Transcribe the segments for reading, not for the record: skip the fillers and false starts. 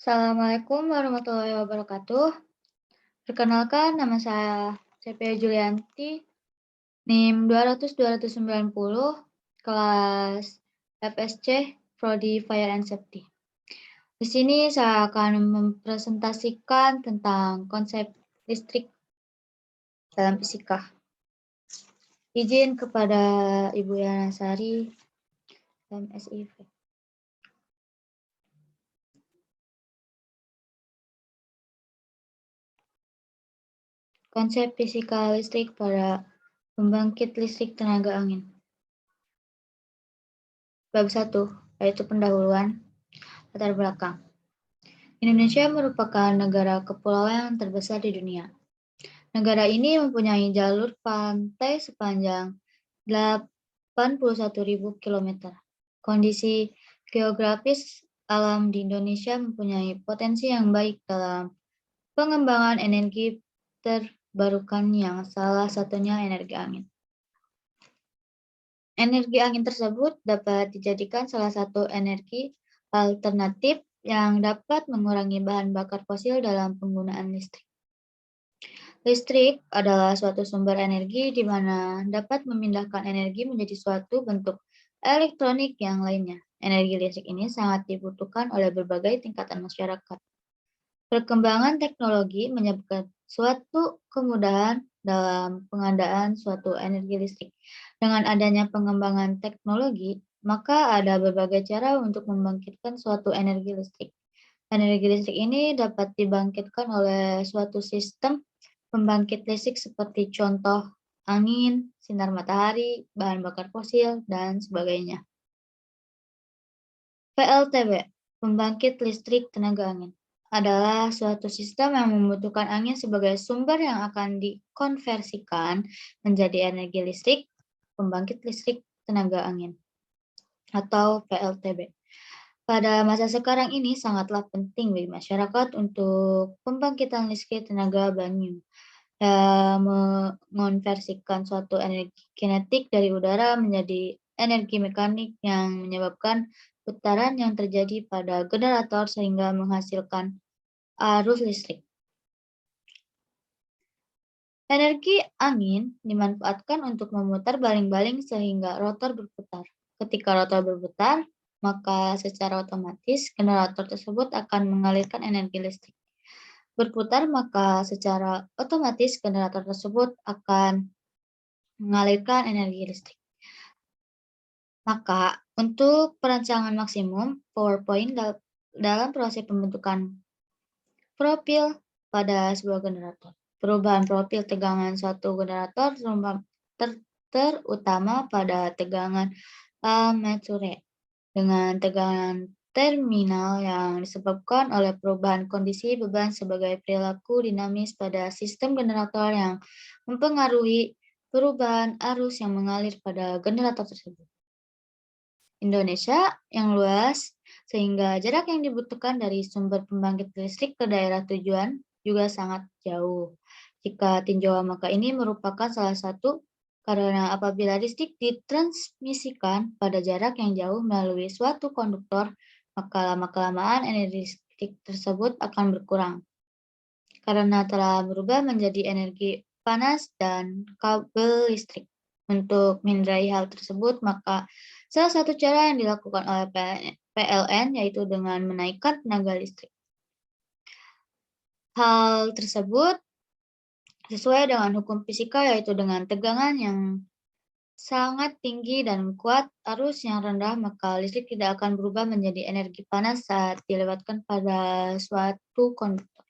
Assalamualaikum warahmatullahi wabarakatuh. Perkenalkan, nama saya CP Julianti, NIM 200-290, kelas FSC, Prodi Fire and Safety. Di sini saya akan mempresentasikan tentang konsep listrik dalam fisika. Izin kepada Ibu Yana Sari, MSIV. Konsep fisika listrik pada pembangkit listrik tenaga angin. Bab 1, yaitu pendahuluan, latar belakang. Indonesia merupakan negara kepulauan yang terbesar di dunia. Negara ini mempunyai jalur pantai sepanjang 81.000 km. Kondisi geografis alam di Indonesia mempunyai potensi yang baik dalam pengembangan energi terbarukan yang salah satunya energi angin. Energi angin tersebut dapat dijadikan salah satu energi alternatif yang dapat mengurangi bahan bakar fosil dalam penggunaan listrik. Listrik adalah suatu sumber energi di mana dapat memindahkan energi menjadi suatu bentuk elektronik yang lainnya. Energi listrik ini sangat dibutuhkan oleh berbagai tingkatan masyarakat. Perkembangan teknologi menyebabkan suatu kemudahan dalam pengadaan suatu energi listrik. Dengan adanya pengembangan teknologi, maka ada berbagai cara untuk membangkitkan suatu energi listrik. Energi listrik ini dapat dibangkitkan oleh suatu sistem pembangkit listrik seperti contoh angin, sinar matahari, bahan bakar fosil, dan sebagainya. PLTB, pembangkit listrik tenaga angin, adalah suatu sistem yang membutuhkan angin sebagai sumber yang akan dikonversikan menjadi energi listrik, pembangkit listrik tenaga angin, atau PLTB. Pada masa sekarang ini sangatlah penting bagi masyarakat untuk pembangkitan listrik tenaga banyu, mengonversikan suatu energi kinetik dari udara menjadi energi mekanik yang menyebabkan putaran yang terjadi pada generator sehingga menghasilkan arus listrik. Energi angin dimanfaatkan untuk memutar baling-baling sehingga rotor berputar. Ketika rotor berputar, maka secara otomatis generator tersebut akan mengalirkan energi listrik. Berputar, maka secara otomatis generator tersebut akan mengalirkan energi listrik. Maka, untuk perancangan maksimum PowerPoint dalam proses pembentukan profil pada sebuah generator. Perubahan profil tegangan suatu generator terutama pada tegangan armature dengan tegangan terminal yang disebabkan oleh perubahan kondisi beban sebagai perilaku dinamis pada sistem generator yang mempengaruhi perubahan arus yang mengalir pada generator tersebut. Indonesia yang luas, sehingga jarak yang dibutuhkan dari sumber pembangkit listrik ke daerah tujuan juga sangat jauh. Jika tinjauan maka ini merupakan salah satu karena apabila listrik ditransmisikan pada jarak yang jauh melalui suatu konduktor, maka lama-kelamaan energi listrik tersebut akan berkurang. Karena telah berubah menjadi energi panas dan kabel listrik. Untuk menghindari hal tersebut, maka salah satu cara yang dilakukan oleh PLN yaitu dengan menaikkan tenaga listrik. Hal tersebut sesuai dengan hukum fisika yaitu dengan tegangan yang sangat tinggi dan kuat, arus yang rendah, maka listrik tidak akan berubah menjadi energi panas saat dilewatkan pada suatu konduktor.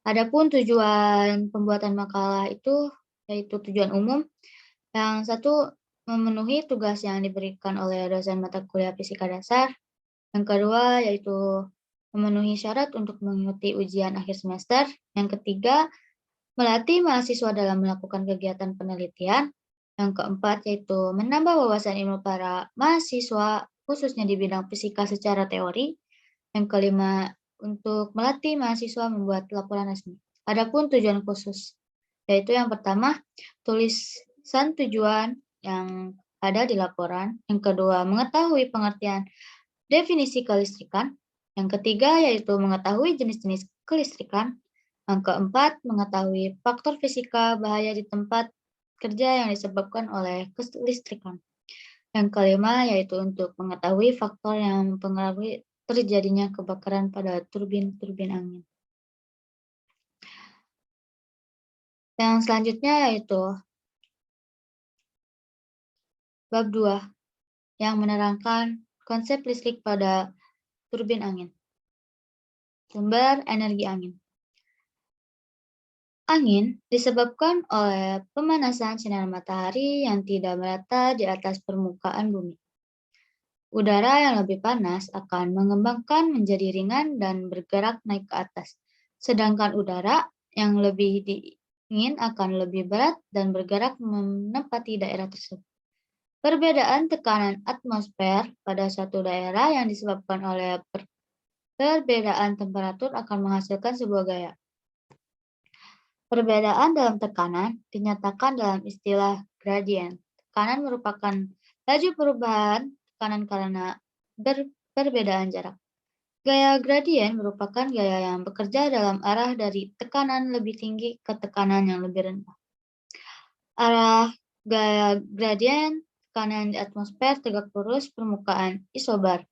Adapun tujuan pembuatan makalah itu yaitu tujuan umum. Yang satu, memenuhi tugas yang diberikan oleh dosen mata kuliah fisika dasar. Yang kedua, yaitu memenuhi syarat untuk mengikuti ujian akhir semester. Yang ketiga, melatih mahasiswa dalam melakukan kegiatan penelitian. Yang keempat, yaitu menambah wawasan ilmu para mahasiswa, khususnya di bidang fisika secara teori. Yang kelima, untuk melatih mahasiswa membuat laporan resmi. Adapun tujuan khusus, yaitu yang pertama, tulisan tujuan yang ada di laporan. Yang kedua, mengetahui pengertian definisi kelistrikan. Yang ketiga yaitu mengetahui jenis-jenis kelistrikan. Yang keempat, mengetahui faktor fisika bahaya di tempat kerja yang disebabkan oleh kelistrikan. Yang kelima yaitu untuk mengetahui faktor yang mempengaruhi terjadinya kebakaran pada turbin-turbin angin. Yang selanjutnya yaitu bab 2 yang menerangkan konsep listrik pada turbin angin. Sumber energi angin. Angin disebabkan oleh pemanasan sinar matahari yang tidak merata di atas permukaan bumi. Udara yang lebih panas akan mengembangkan menjadi ringan dan bergerak naik ke atas, sedangkan udara yang lebih dingin akan lebih berat dan bergerak menempati daerah tersebut. Perbedaan tekanan atmosfer pada suatu daerah yang disebabkan oleh perbedaan temperatur akan menghasilkan sebuah gaya. Perbedaan dalam tekanan dinyatakan dalam istilah gradien. Tekanan merupakan laju perubahan tekanan karena perbedaan jarak. Gaya gradien merupakan gaya yang bekerja dalam arah dari tekanan lebih tinggi ke tekanan yang lebih rendah. Arah gaya gradien tekanan di atmosfer tegak lurus permukaan isobar.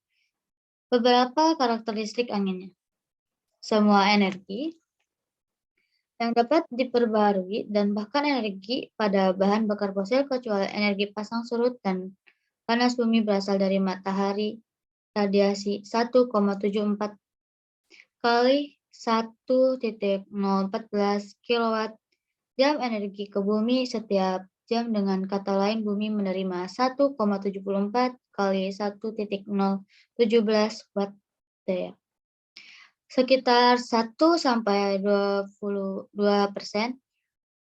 Beberapa karakteristik anginnya. Semua energi yang dapat diperbarui dan bahkan energi pada bahan bakar fosil kecuali energi pasang surut dan panas bumi berasal dari matahari radiasi 1,74 kali 1,014 kW jam energi ke bumi setiap jam. Dengan kata lain, bumi menerima 1,74 kali 1,017 watt daya. Sekitar 1-22%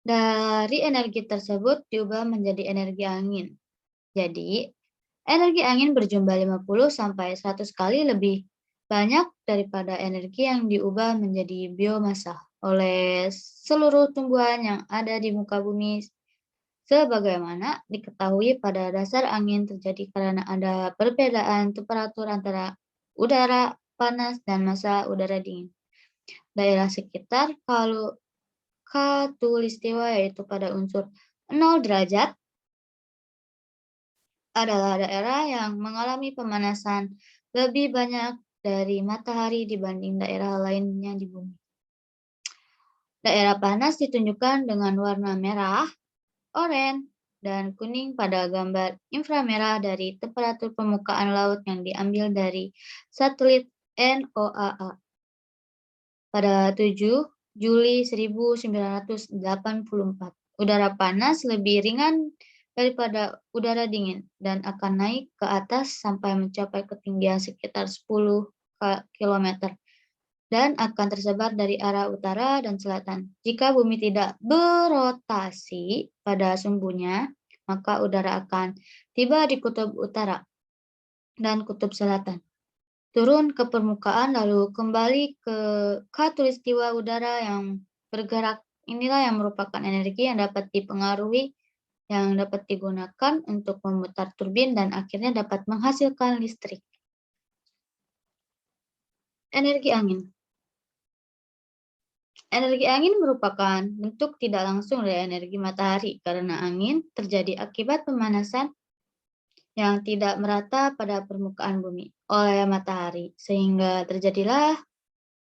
dari energi tersebut diubah menjadi energi angin. Jadi, energi angin berjumlah 50-100 kali lebih banyak daripada energi yang diubah menjadi biomasa oleh seluruh tumbuhan yang ada di muka bumi. Sebagaimana diketahui, pada dasar angin terjadi karena ada perbedaan temperatur antara udara panas dan massa udara dingin. Daerah sekitar khatulistiwa yaitu pada unsur 0 derajat adalah daerah yang mengalami pemanasan lebih banyak dari matahari dibanding daerah lainnya di bumi. Daerah panas ditunjukkan dengan warna merah, oranye, dan kuning pada gambar inframerah dari temperatur permukaan laut yang diambil dari satelit NOAA. Pada 7 Juli 1984, udara panas lebih ringan daripada udara dingin dan akan naik ke atas sampai mencapai ketinggian sekitar 10 km dan akan tersebar dari arah utara dan selatan. Jika bumi tidak berotasi pada sumbunya, maka udara akan tiba di kutub utara dan kutub selatan, turun ke permukaan lalu kembali ke khatulistiwa. Udara yang bergerak inilah yang merupakan energi yang dapat dipengaruhi, yang dapat digunakan untuk memutar turbin dan akhirnya dapat menghasilkan listrik. Energi angin. Energi angin merupakan bentuk tidak langsung dari energi matahari karena angin terjadi akibat pemanasan yang tidak merata pada permukaan bumi oleh matahari, sehingga terjadilah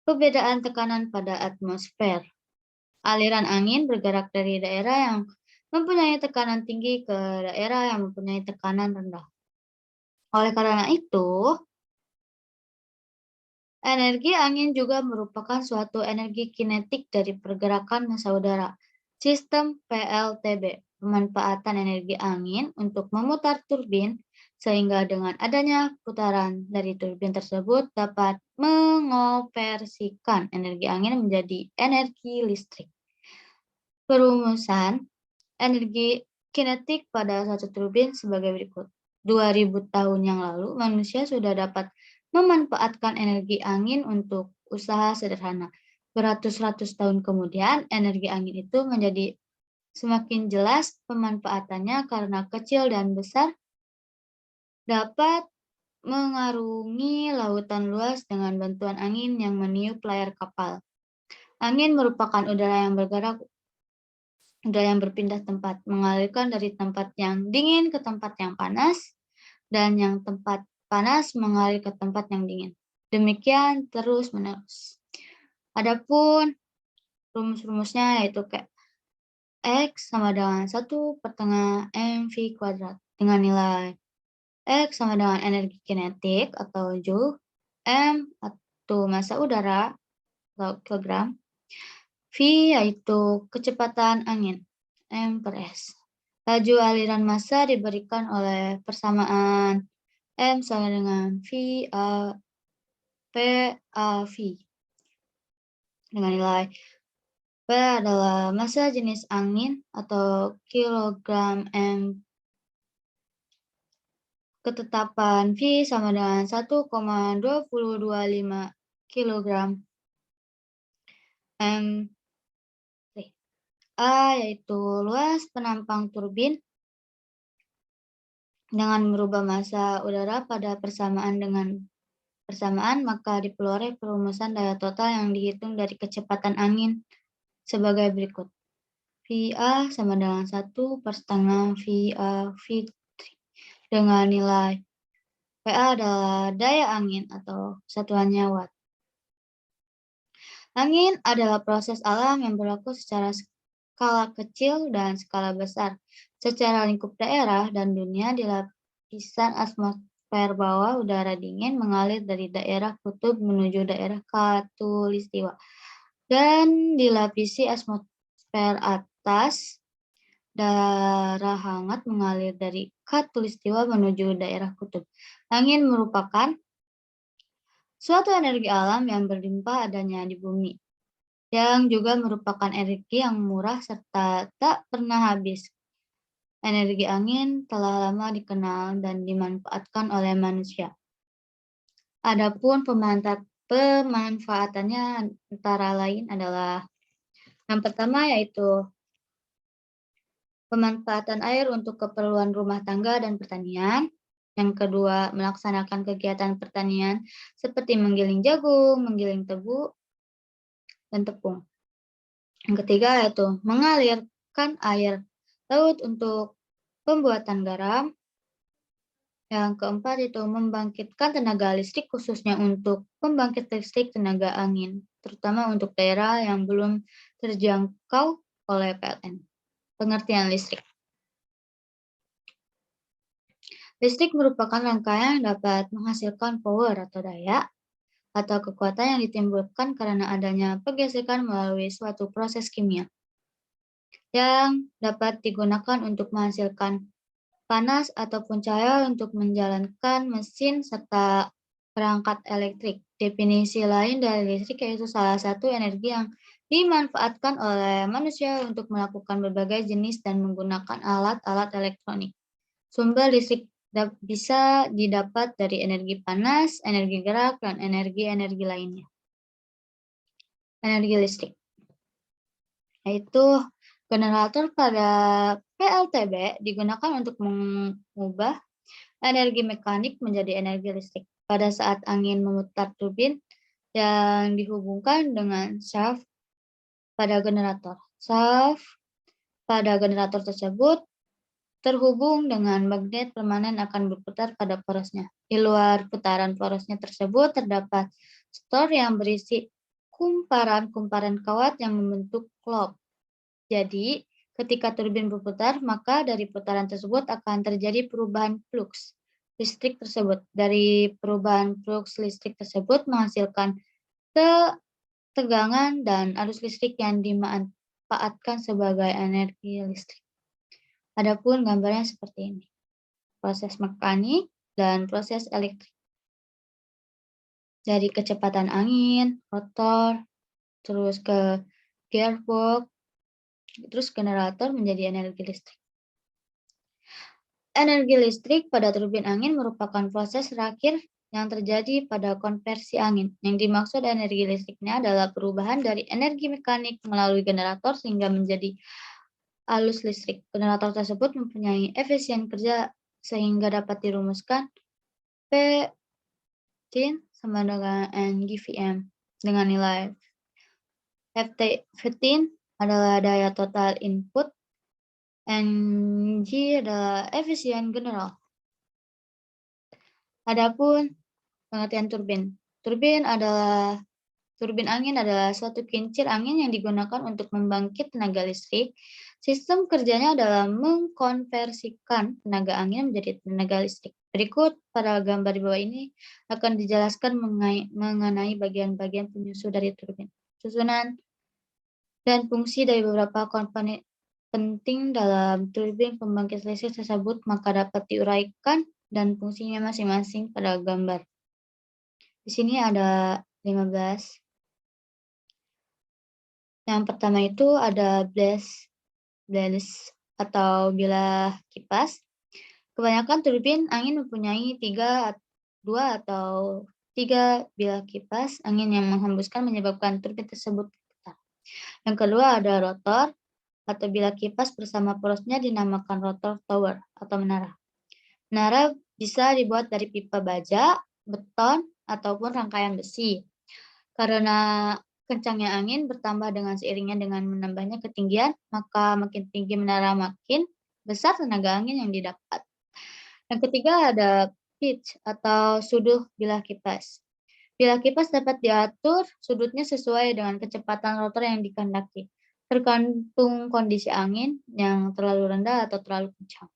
perbedaan tekanan pada atmosfer. Aliran angin bergerak dari daerah yang mempunyai tekanan tinggi ke daerah yang mempunyai tekanan rendah. Oleh karena itu, energi angin juga merupakan suatu energi kinetik dari pergerakan massa udara. Sistem PLTB, pemanfaatan energi angin untuk memutar turbin, sehingga dengan adanya putaran dari turbin tersebut dapat mengonversikan energi angin menjadi energi listrik. Perumusan energi kinetik pada satu turbin sebagai berikut. 2000 tahun yang lalu, manusia sudah dapat memanfaatkan energi angin untuk usaha sederhana. Beratus-ratus tahun kemudian, energi angin itu menjadi semakin jelas pemanfaatannya karena kecil dan besar dapat mengarungi lautan luas dengan bantuan angin yang meniup layar kapal. Angin merupakan udara yang berpindah tempat, mengalirkan dari tempat yang dingin ke tempat yang panas, dan yang tempat panas mengalir ke tempat yang dingin. Demikian terus-menerus. Adapun rumus-rumusnya yaitu kayak X sama dengan 1/2 mv kuadrat dengan nilai X sama dengan energi kinetik atau Joule, M atau massa udara atau kilogram, V yaitu kecepatan angin, M per S. Laju aliran massa diberikan oleh persamaan M sama dengan V A P A V dengan nilai P adalah massa jenis angin atau kilogram M. Ketetapan V sama dengan 1,2025 kilogram M. A yaitu luas penampang turbin dengan merubah massa udara pada persamaan maka diperoleh perumusan daya total yang dihitung dari kecepatan angin sebagai berikut. VA sama dengan 1/2 VA V3 dengan nilai PA adalah daya angin atau satuannya watt. Angin adalah proses alam yang berlaku secara skala kecil dan skala besar, secara lingkup daerah dan dunia di lapisan atmosfer bawah. Udara dingin mengalir dari daerah kutub menuju daerah khatulistiwa, dan dilapisi atmosfer atas. Udara hangat mengalir dari khatulistiwa menuju daerah kutub. Angin merupakan suatu energi alam yang berlimpah adanya di bumi, yang juga merupakan energi yang murah serta tak pernah habis. Energi angin telah lama dikenal dan dimanfaatkan oleh manusia. Adapun pemanfaatannya antara lain adalah yang pertama yaitu pemanfaatan air untuk keperluan rumah tangga dan pertanian. Yang kedua, melaksanakan kegiatan pertanian seperti menggiling jagung, menggiling tebu, dan tepung. Yang ketiga yaitu mengalirkan air laut untuk pembuatan garam. Yang keempat itu membangkitkan tenaga listrik khususnya untuk pembangkit listrik tenaga angin, terutama untuk daerah yang belum terjangkau oleh PLN. Pengertian listrik. Listrik merupakan rangkaian yang dapat menghasilkan power atau daya atau kekuatan yang ditimbulkan karena adanya pergesekan melalui suatu proses kimia yang dapat digunakan untuk menghasilkan panas ataupun cahaya untuk menjalankan mesin serta perangkat elektrik. Definisi lain dari listrik yaitu salah satu energi yang dimanfaatkan oleh manusia untuk melakukan berbagai jenis dan menggunakan alat-alat elektronik. Sumber listrik bisa didapat dari energi panas, energi gerak, dan energi-energi lainnya. Energi listrik yaitu generator pada PLTB digunakan untuk mengubah energi mekanik menjadi energi listrik. Pada saat angin memutar turbin yang dihubungkan dengan shaft pada generator. Shaft pada generator tersebut terhubung dengan magnet permanen akan berputar pada porosnya. Di luar putaran porosnya tersebut terdapat stor yang berisi kumparan-kumparan kawat yang membentuk klop. Jadi, ketika turbin berputar, maka dari putaran tersebut akan terjadi perubahan flux listrik tersebut. Dari perubahan flux listrik tersebut menghasilkan tegangan dan arus listrik yang dimanfaatkan sebagai energi listrik. Adapun gambarnya seperti ini. Proses mekanik dan proses elektrik. Dari kecepatan angin, rotor, terus ke gearbox, terus generator menjadi energi listrik. Energi listrik pada turbin angin merupakan proses terakhir yang terjadi pada konversi angin. Yang dimaksud energi listriknya adalah perubahan dari energi mekanik melalui generator sehingga menjadi arus listrik. Generator tersebut mempunyai efisien kerja sehingga dapat dirumuskan P15 sama dengan NGVM dengan nilai FT15 adalah daya total input, NG adalah efisien general. Adapun pengertian turbin. Turbin angin adalah suatu kincir angin yang digunakan untuk membangkit tenaga listrik. Sistem kerjanya adalah mengkonversikan tenaga angin menjadi tenaga listrik. Berikut pada gambar di bawah ini akan dijelaskan mengenai bagian-bagian penyusun dari turbin. Susunan dan fungsi dari beberapa komponen penting dalam turbin pembangkit listrik tersebut maka dapat diuraikan dan fungsinya masing-masing pada gambar. Di sini ada 15. Yang pertama itu ada blades atau bilah kipas. Kebanyakan turbin angin mempunyai 2 atau 3 bilah kipas angin yang menghembuskan menyebabkan turbin tersebut berputar. Yang kedua ada rotor atau bilah kipas bersama porosnya dinamakan rotor tower atau menara. Menara bisa dibuat dari pipa baja, beton, ataupun rangkaian besi. Karena kencangnya angin bertambah dengan seiringnya dengan menambahnya ketinggian, maka makin tinggi menara makin besar tenaga angin yang didapat. Yang ketiga ada pitch atau sudut bilah kipas. Bilah kipas dapat diatur sudutnya sesuai dengan kecepatan rotor yang dikehendaki, tergantung kondisi angin yang terlalu rendah atau terlalu kencang.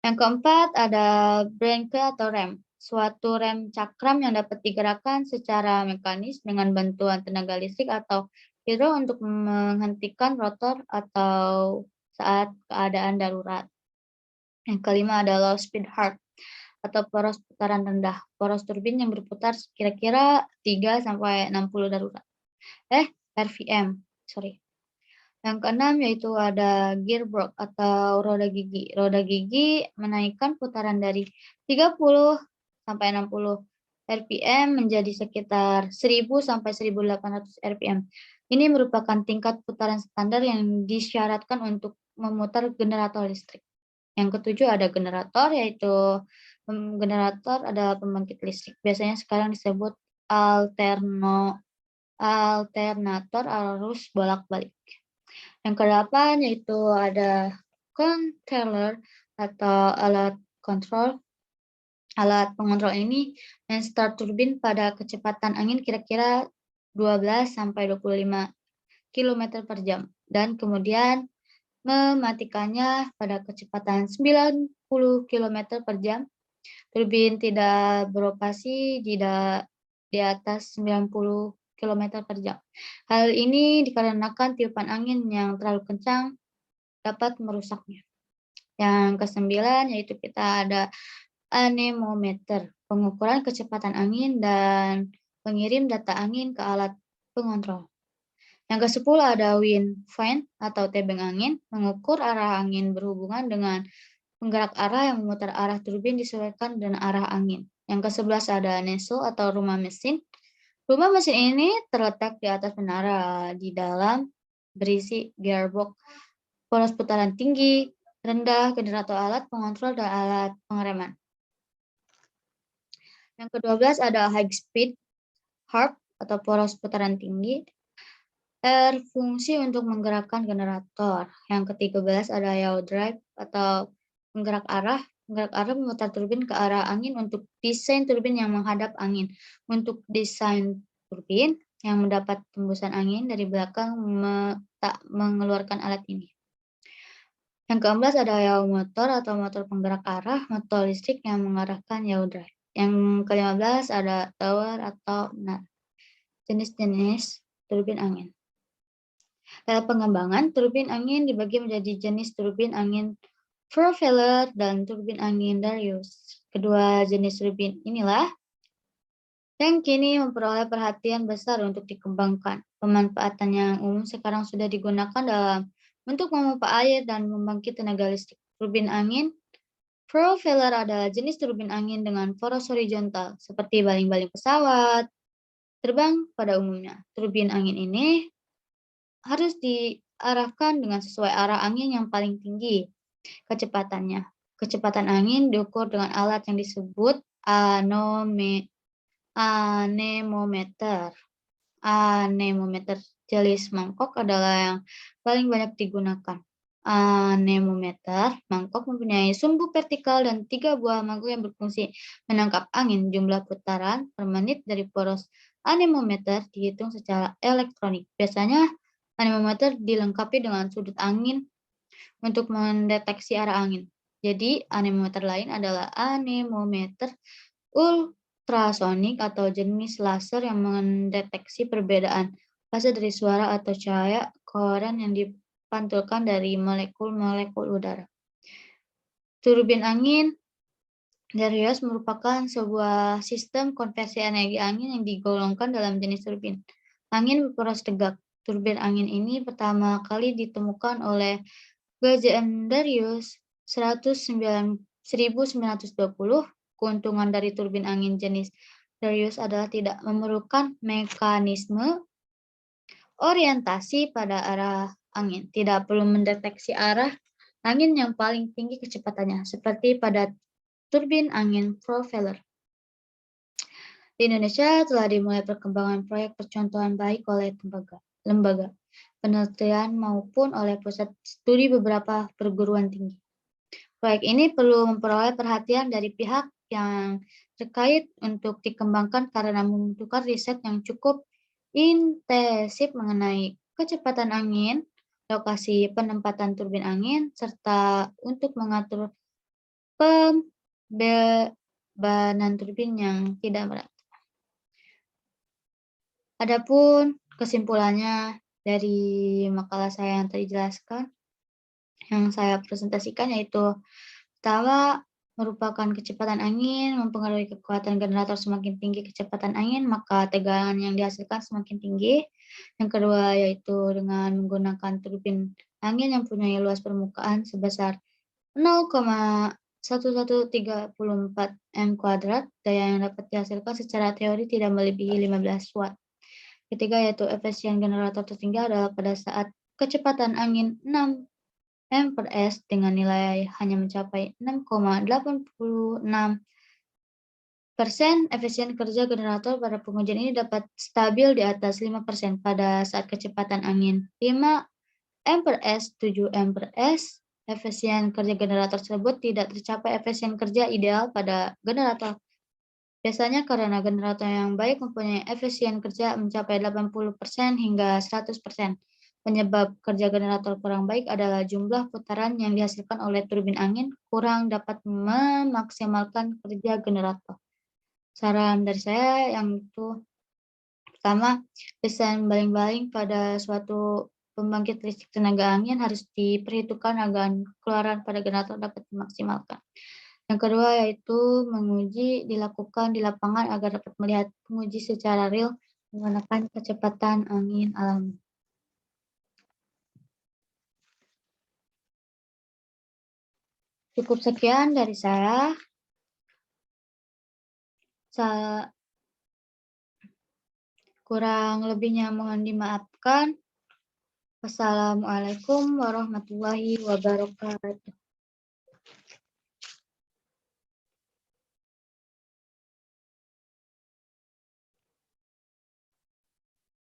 Yang keempat ada branke atau rem, suatu rem cakram yang dapat digerakkan secara mekanis dengan bantuan tenaga listrik atau hidro untuk menghentikan rotor atau saat keadaan darurat. Yang kelima ada low speed heart atau poros putaran rendah, poros turbin yang berputar kira-kira 3-60 RPM. Yang keenam yaitu ada gearbox atau roda gigi. Roda gigi menaikkan putaran dari 30-60 RPM menjadi sekitar 1000-1800 RPM. Ini merupakan tingkat putaran standar yang disyaratkan untuk memutar generator listrik. Yang ketujuh ada generator, yaitu generator adalah pembangkit listrik. Biasanya sekarang disebut alternator arus bolak-balik. Yang kedelapan yaitu ada controller atau alat kontrol. Alat pengontrol ini men-start turbin pada kecepatan angin kira-kira 12-25 km per jam dan kemudian mematikannya pada kecepatan 90 km per jam. Turbin tidak beroperasi di atas 90 km per jam. Hal ini dikarenakan tiupan angin yang terlalu kencang dapat merusaknya. Yang kesembilan yaitu kita ada anemometer, pengukuran kecepatan angin dan pengirim data angin ke alat pengontrol. Yang kesepuluh ada wind vane atau tebing angin, mengukur arah angin berhubungan dengan penggerak arah yang memutar arah turbin disesuaikan dengan arah angin. Yang ke-11 ada nozzle atau rumah mesin. Rumah mesin ini terletak di atas menara, di dalam berisi gearbox, poros putaran tinggi, rendah, generator alat pengontrol, dan alat pengereman. Yang ke-12 ada high speed harp atau poros putaran tinggi, berfungsi untuk menggerakkan generator. Yang ke-13 ada yaw drive atau penggerak arah. Penggerak arah memutar turbin ke arah angin untuk desain turbin yang menghadap angin. Untuk desain turbin yang mendapat tembusan angin dari belakang tak mengeluarkan alat ini. Yang ke-14 ada yaw motor atau motor penggerak arah, motor listrik yang mengarahkan yaw drive. Yang ke-15 ada tower atau menara. Jenis-jenis turbin angin. Dalam pengembangan, turbin angin dibagi menjadi jenis turbin angin propeller dan turbin angin Darius. Kedua jenis turbin inilah yang kini memperoleh perhatian besar untuk dikembangkan. Pemanfaatan yang umum sekarang sudah digunakan dalam untuk memompa air dan membangkit tenaga listrik. Turbin angin propeller adalah jenis turbin angin dengan poros horizontal, seperti baling-baling pesawat terbang pada umumnya. Turbin angin ini harus diarahkan dengan sesuai arah angin yang paling tinggi kecepatannya. Kecepatan angin diukur dengan alat yang disebut anemometer. Anemometer jenis mangkok adalah yang paling banyak digunakan. Anemometer mangkok mempunyai sumbu vertikal dan 3 buah mangkok yang berfungsi menangkap angin. Jumlah putaran per menit dari poros anemometer dihitung secara elektronik. Biasanya anemometer dilengkapi dengan sudut angin untuk mendeteksi arah angin. Jadi, anemometer lain adalah anemometer ultrasonik atau jenis laser yang mendeteksi perbedaan fase dari suara atau cahaya koran yang dipantulkan dari molekul-molekul udara. Turbin angin Darius merupakan sebuah sistem konversi energi angin yang digolongkan dalam jenis turbin angin berporos tegak. Turbin angin ini pertama kali ditemukan oleh GJM Darius 1920. Keuntungan dari turbin angin jenis Darius adalah tidak memerlukan mekanisme orientasi pada arah angin. Tidak perlu mendeteksi arah angin yang paling tinggi kecepatannya, seperti pada turbin angin propeller. Di Indonesia telah dimulai perkembangan proyek percontohan baik oleh lembaga penelitian maupun oleh pusat studi beberapa perguruan tinggi. Proyek ini perlu memperoleh perhatian dari pihak yang terkait untuk dikembangkan karena membutuhkan riset yang cukup intensif mengenai kecepatan angin, lokasi penempatan turbin angin, serta untuk mengatur pembebanan turbin yang tidak berat. Adapun kesimpulannya dari makalah saya yang tadi jelaskan, yang saya presentasikan yaitu pertama, merupakan kecepatan angin mempengaruhi kekuatan generator. Semakin tinggi kecepatan angin, maka tegangan yang dihasilkan semakin tinggi. Yang kedua yaitu dengan menggunakan turbin angin yang punya luas permukaan sebesar 0,1134 m², daya yang dapat dihasilkan secara teori tidak melebihi 15 watt. Ketiga yaitu efisien generator tertinggi adalah pada saat kecepatan angin 6 m/s dengan nilai hanya mencapai 6,86%. Efisien kerja generator pada pengujian ini dapat stabil di atas 5% pada saat kecepatan angin 5 m/s, 7 m/s. Efisien kerja generator tersebut tidak tercapai efisien kerja ideal pada generator. Biasanya karena generator yang baik mempunyai efisien kerja mencapai 80% hingga 100%. Penyebab kerja generator kurang baik adalah jumlah putaran yang dihasilkan oleh turbin angin kurang dapat memaksimalkan kerja generator. Saran dari saya yang itu pertama, desain baling-baling pada suatu pembangkit listrik tenaga angin harus diperhitungkan agar keluaran pada generator dapat dimaksimalkan. Yang kedua yaitu menguji dilakukan di lapangan agar dapat melihat penguji secara real menggunakan kecepatan angin alami. Cukup sekian dari saya. Kurang lebihnya mohon dimaafkan. Wassalamualaikum warahmatullahi wabarakatuh.